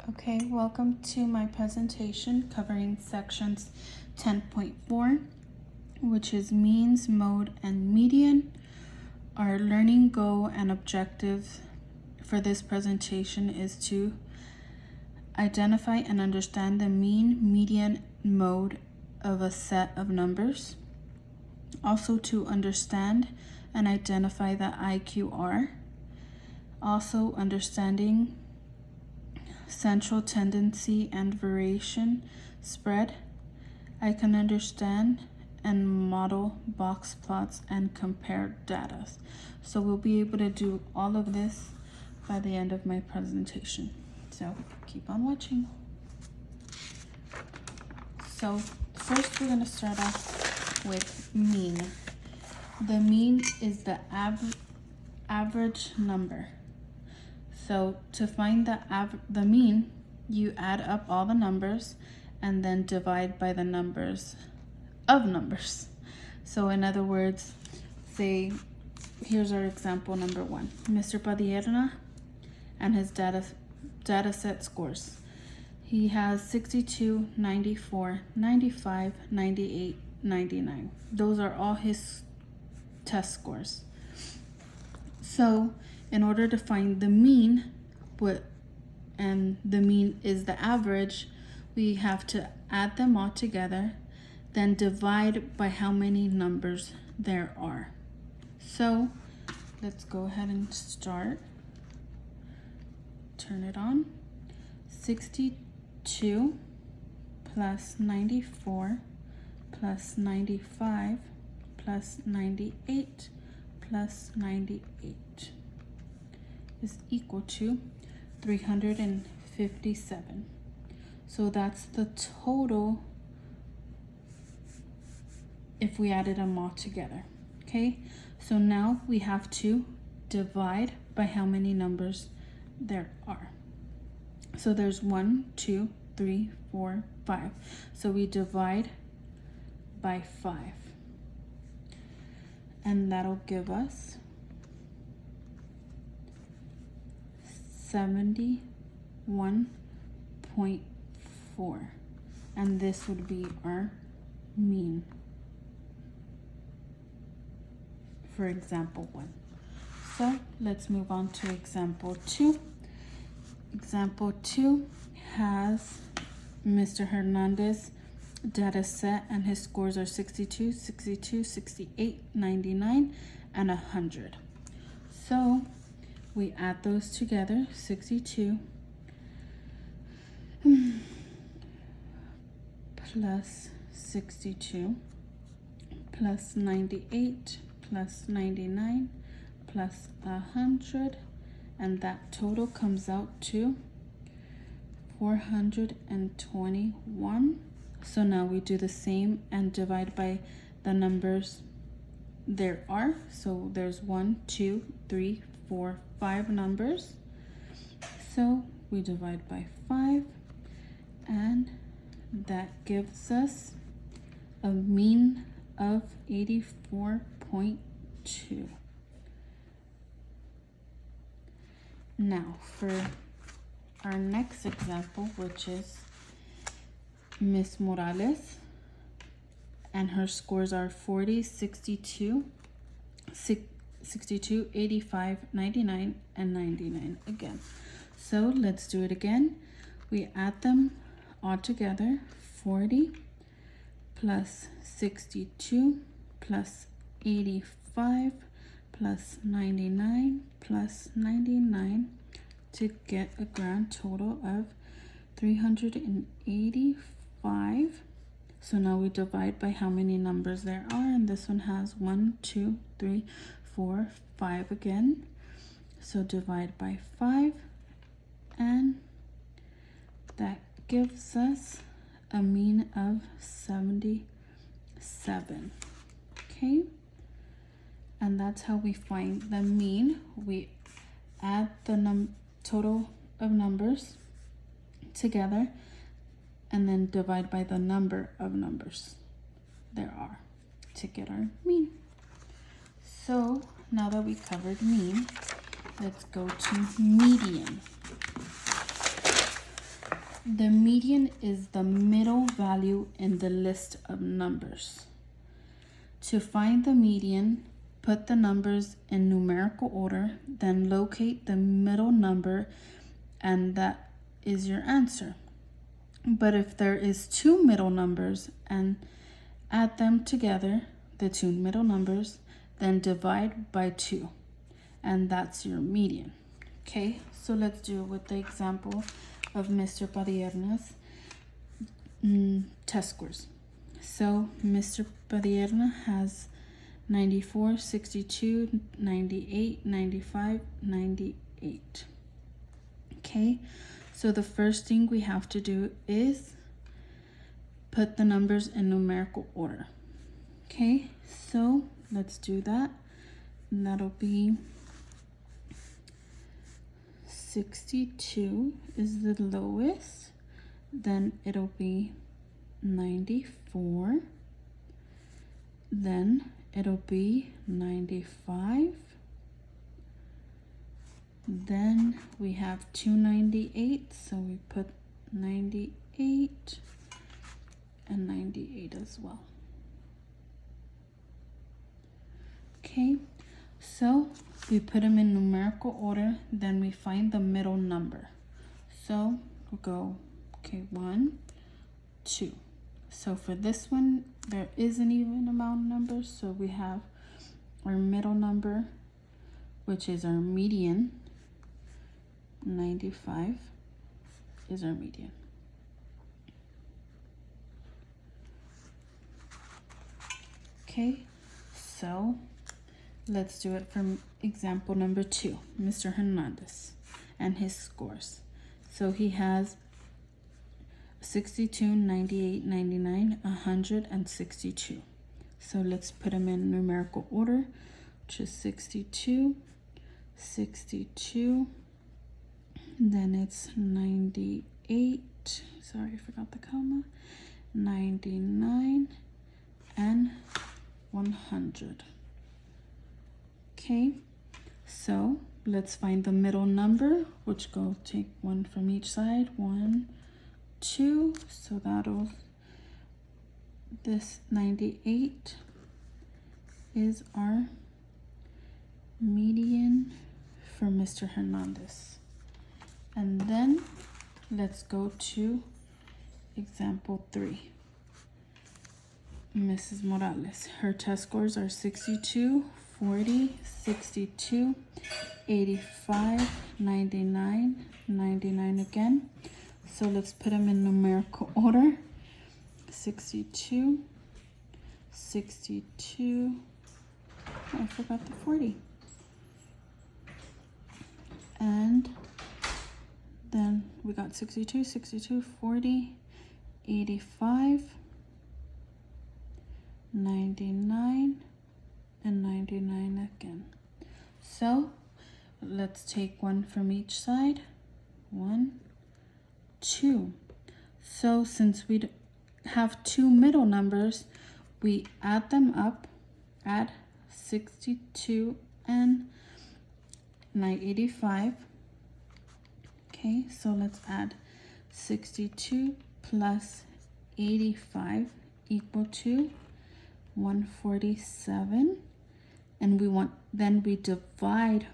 Okay, welcome to my presentation covering sections 10.4, which is means, mode, and median. Our learning goal and objective for this presentation is to identify and understand the mean, median, mode of a set of numbers. Also to understand and identify the IQR. Also understanding central tendency and variation spread. I can understand and model box plots and compare data. So we'll be able to do all of this by the end of my presentation. So keep on watching. So first we're going to start off with mean. The mean is the average number. So to find the mean, you add up all the numbers and then divide by the numbers of numbers. So in other words, say, here's our example number 1. Mr. Padierna and his data set scores. He has 62, 94, 95, 98, 99. Those are all his test scores. So in order to find the mean, and the mean is the average, we have to add them all together, then divide by how many numbers there are. So let's go ahead and start. Turn it on. 62 plus 94 plus 95 plus 98 plus 98 is equal to 357. So that's the total if we added them all together. Okay, so now we have to divide by how many numbers there are. So there's 1, 2, 3, 4, 5. So we divide by 5. And that'll give us 71.4. And this would be our mean for example 1. So let's move on to example 2. Example 2 has Mr. Hernandez data set and his scores are 62, 62, 68, 99, and 100. So we add those together, 62 plus 62 plus 98 plus 99 plus 100, and that total comes out to 421. So now we do the same and divide by the numbers there are. So there's 1, 2, 3, 4, 5 numbers. So we divide by 5, and that gives us a mean of 84.2. Now for our next example, which is Miss Morales, and her scores are 40, 62, 62, 85, 99, and 99 again. So let's do it again. We add them all together, 40 plus 62 plus 85 plus 99 plus 99 to get a grand total of 385. So now we divide by how many numbers there are, and this one has 1, 2, 3, 4, 5 again. So divide by 5, and that gives us a mean of 77. Okay, and that's how we find the mean. We add the total of numbers together and then divide by the number of numbers there are to get our mean. So now that we covered mean, let's go to median. The median is the middle value in the list of numbers. To find the median, put the numbers in numerical order, then locate the middle number, and that is your answer. But if there is two middle numbers and add them together, the two middle numbers, then divide by 2, and that's your median. Okay, so let's do it with the example of Mr. Padierna's test scores. So Mr. Padierna has 94, 62, 98, 95, 98. Okay, so the first thing we have to do is put the numbers in numerical order. Okay, so let's do that. And that'll be 62 is the lowest, then it'll be 94, then it'll be 95, then we have 298, so we put 98 and 98 as well. Okay, so we put them in numerical order, then we find the middle number. So we'll go, okay, 1, 2. So for this one, there is an even amount of numbers. So we have our middle number, which is our median. 95 is our median. Okay, so let's do it from example number 2, Mr. Hernandez and his scores. So he has 62, 98, 99, 100, and 62. So let's put them in numerical order, which is 62, 62, then it's 98, sorry, I forgot the comma, 99, and 100. Okay, so let's find the middle number, which go take one from each side. 1, 2, so that'll, this 98 is our median for Mr. Hernandez. And then let's go to example 3. Mrs. Morales, her test scores are 62, 40, 62, 85, 99, 99 again. So let's put them in numerical order. 62, 62, I forgot the 40. And then we got 62, 62, 40, 85, 99, and 99 again. So let's take one from each side. 1, 2. So since we have two middle numbers, we add them up, add 62 and 985. Okay, so let's add 62 plus 85 equal to 147, and then we divide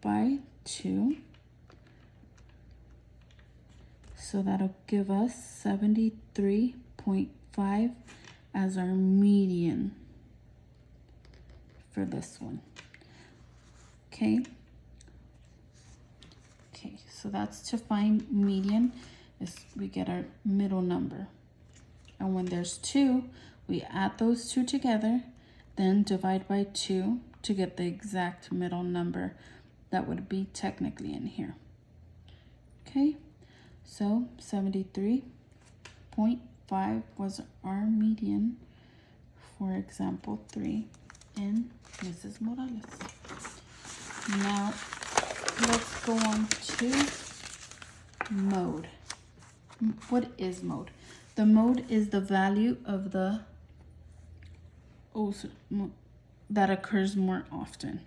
by 2, so that'll give us 73.5 as our median for this one. Okay, so that's to find median, is we get our middle number, and when there's 2, we add those 2 together, then divide by 2 to get the exact middle number that would be technically in here. Okay, so 73.5 was our median for example 3 in Mrs. Morales. Now let's go on to mode. What is mode? The mode is the value of the that occurs more often.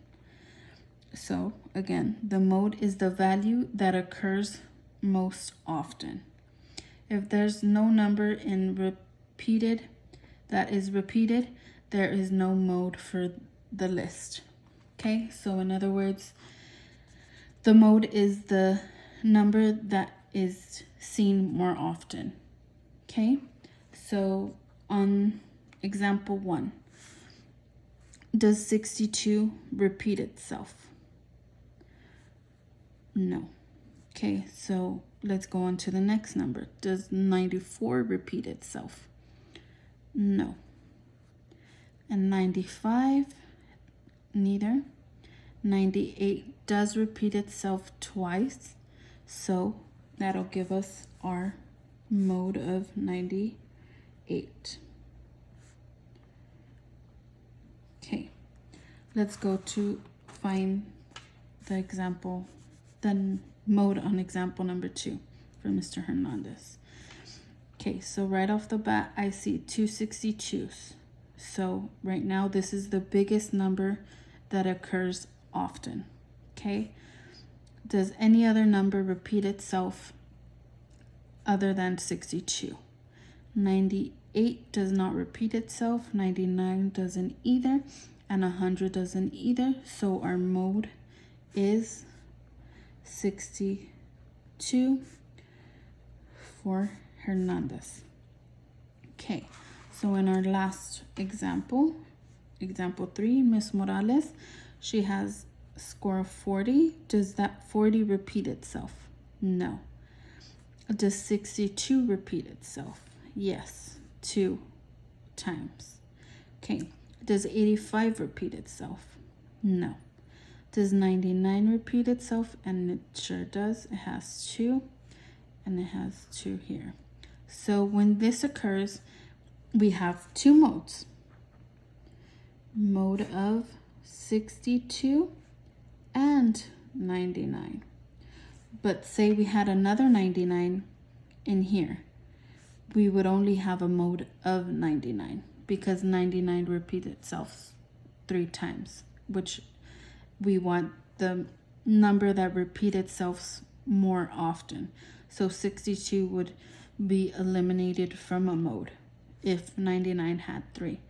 So again, the mode is the value that occurs most often. If there's no number that is repeated, there is no mode for the list. Okay, so in other words, the mode is the number that is seen more often. Okay, so on example 1, does 62 repeat itself? No. Okay, so let's go on to the next number. Does 94 repeat itself? No. And 95, neither. 98 does repeat itself twice, so that'll give us our mode of 98. Okay, let's go to find the example, the mode on example number 2 for Mr. Hernandez. Okay, so right off the bat, I see 262s. So right now, this is the biggest number that occurs often. Okay, does any other number repeat itself other than 62? 98 does not repeat itself, 99 doesn't either, and 100 doesn't either. So our mode is 62 for Hernandez. Okay, so in our last example, example 3, Miss Morales, she has a score of 40. Does that 40 repeat itself? No. Does 62 repeat itself? Yes, 2 times. Okay, does 85 repeat itself? No. Does 99 repeat itself? And it sure does. It has 2, and it has 2 here. So when this occurs, we have 2 modes. Mode of 62 and 99. But say we had another 99 in here, we would only have a mode of 99 because 99 repeats itself 3 times, which we want the number that repeats itself more often. So 62 would be eliminated from a mode if 99 had 3,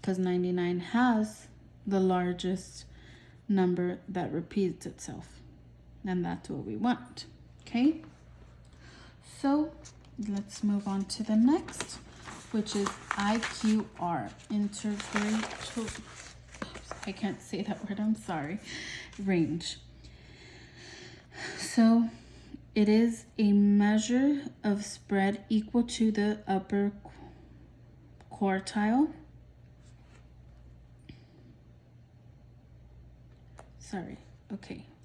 because 99 has the largest number that repeats itself, and that's what we want. Okay, so let's move on to the next, which is IQR, I can't say that word, I'm sorry, range. So it is a measure of spread equal to the upper quartile.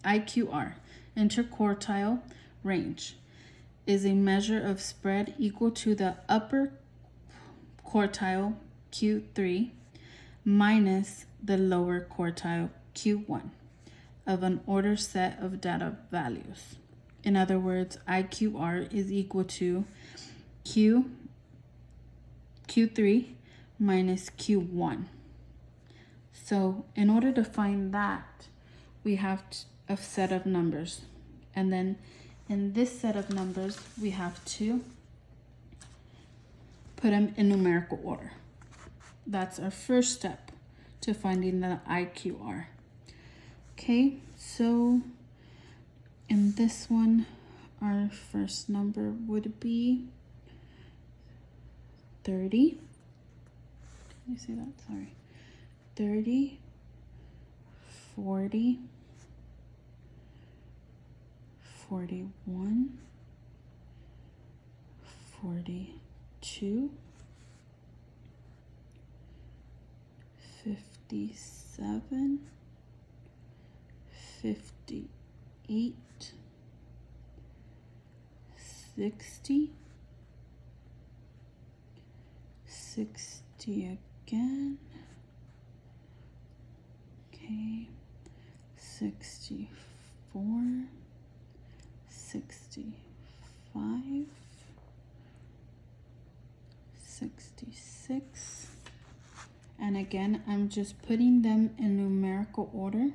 IQR, interquartile range, is a measure of spread equal to the upper quartile Q3 minus the lower quartile Q1 of an ordered set of data values. In other words, IQR is equal to Q3 minus Q1. So in order to find that, we have a set of numbers. And then in this set of numbers, we have to put them in numerical order. That's our first step to finding the IQR. Okay, so in this one, our first number would be 30. Can you say that? Sorry. 30, 40, 41, 42, 57, 58, 60, 60 again. Okay, 64, 65, 66, and again, I'm just putting them in numerical order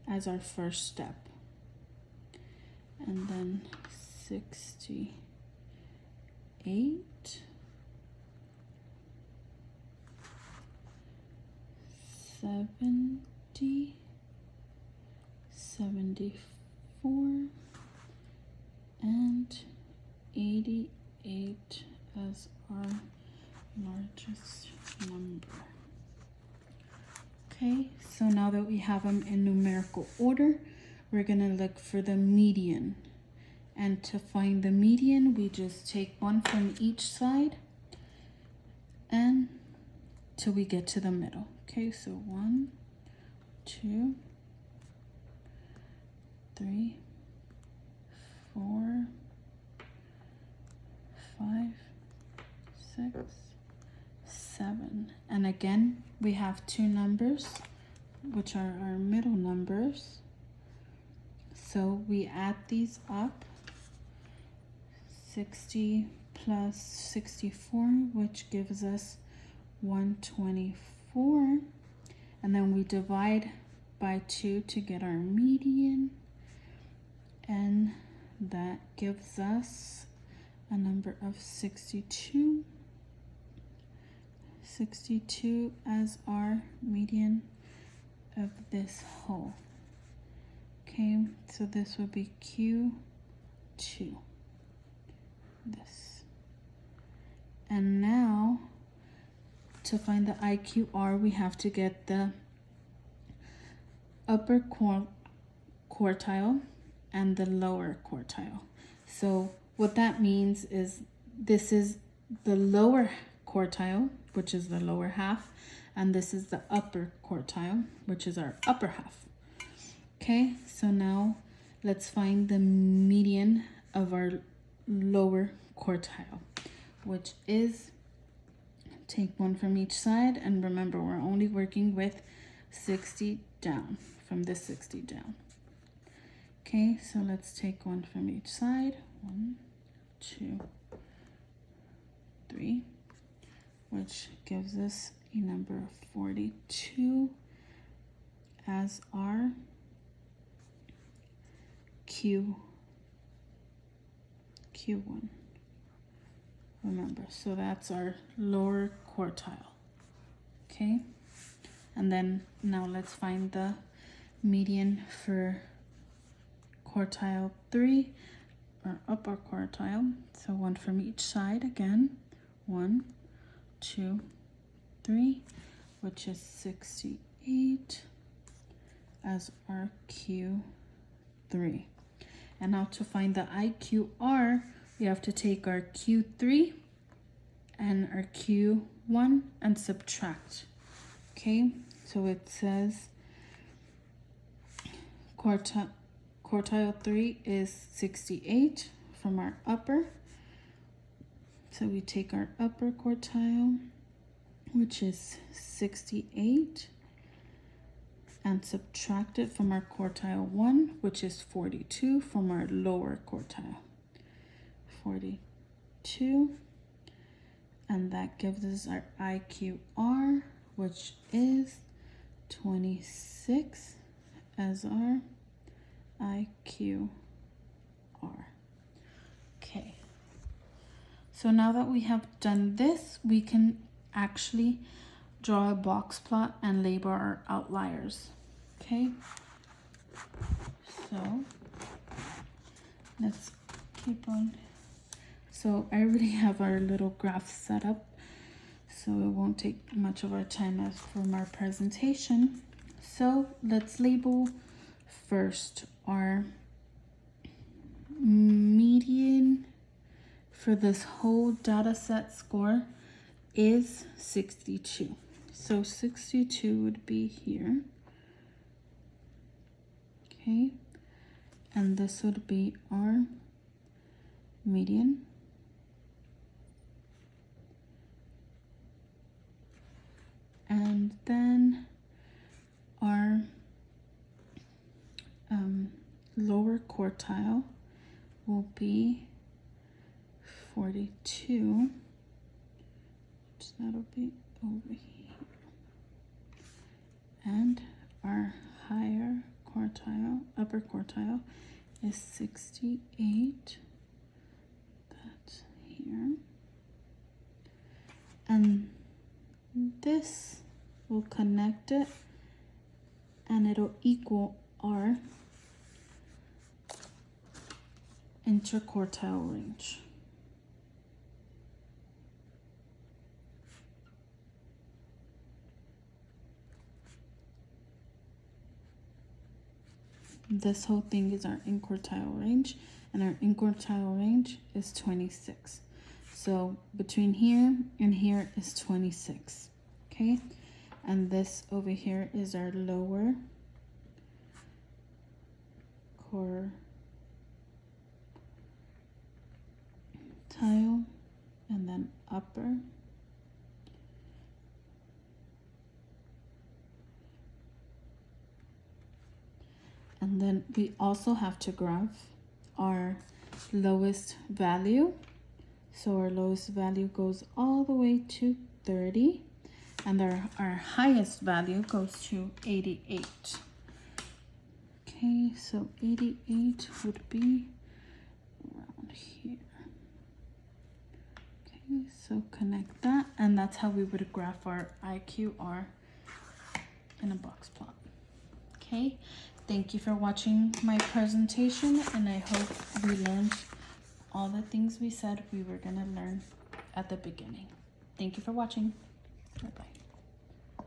as our first step. And then 68, 68, 70, 74, and 88 as our largest number. Okay, so now that we have them in numerical order, we're gonna look for the median. And to find the median, we just take one from each side and till we get to the middle. Okay, so 1, 2, 3, 4, 5, 6, 7. And again, we have two numbers, which are our middle numbers. So we add these up. 60 plus 64, which gives us 124. And then we divide by 2 to get our median. And that gives us a number of 62. 62 as our median of this whole. Okay, so this would be Q2. This. And now to find the IQR, we have to get the upper quartile and the lower quartile. So what that means is this is the lower quartile, which is the lower half, and this is the upper quartile, which is our upper half. Okay, so now let's find the median of our lower quartile, which is, take one from each side, and remember we're only working with 60 down, from this 60 down. Okay, so let's take one from each side. 1, 2, 3, which gives us a number of 42 as our Q1. Remember, so that's our lower quartile. Okay, and then now let's find the median for quartile 3, or upper quartile. So one from each side again. 1, 2, 3, which is 68 as our Q3. And now to find the IQR, we have to take our Q3 and our Q1 and subtract. Okay, so it says quartile 3 is 68 from our upper. So we take our upper quartile, which is 68, and subtract it from our quartile 1, which is 42, from our lower quartile. 42, and that gives us our IQR, which is 26 as our IQR. Okay, so now that we have done this, we can actually draw a box plot and label our outliers. Okay, so let's keep on. So I already have our little graph set up, so it won't take much of our time as from our presentation. So let's label first our median for this whole data set score is 62. So 62 would be here. Okay, and this would be our median. And then our lower quartile will be 42, which that'll be over here. And our higher quartile, upper quartile, is 68. That's here. and this will connect it, and it'll equal our interquartile range. This whole thing is our interquartile range, and our interquartile range is 26. So between here and here is 26, okay? And this over here is our lower quartile, and then upper. And then we also have to graph our lowest value. So our lowest value goes all the way to 30, and our highest value goes to 88. Okay, so 88 would be around here. Okay, so connect that, and that's how we would graph our IQR in a box plot. Okay, thank you for watching my presentation, and I hope we learned all the things we said we were gonna learn at the beginning. Thank you for watching. Bye-bye.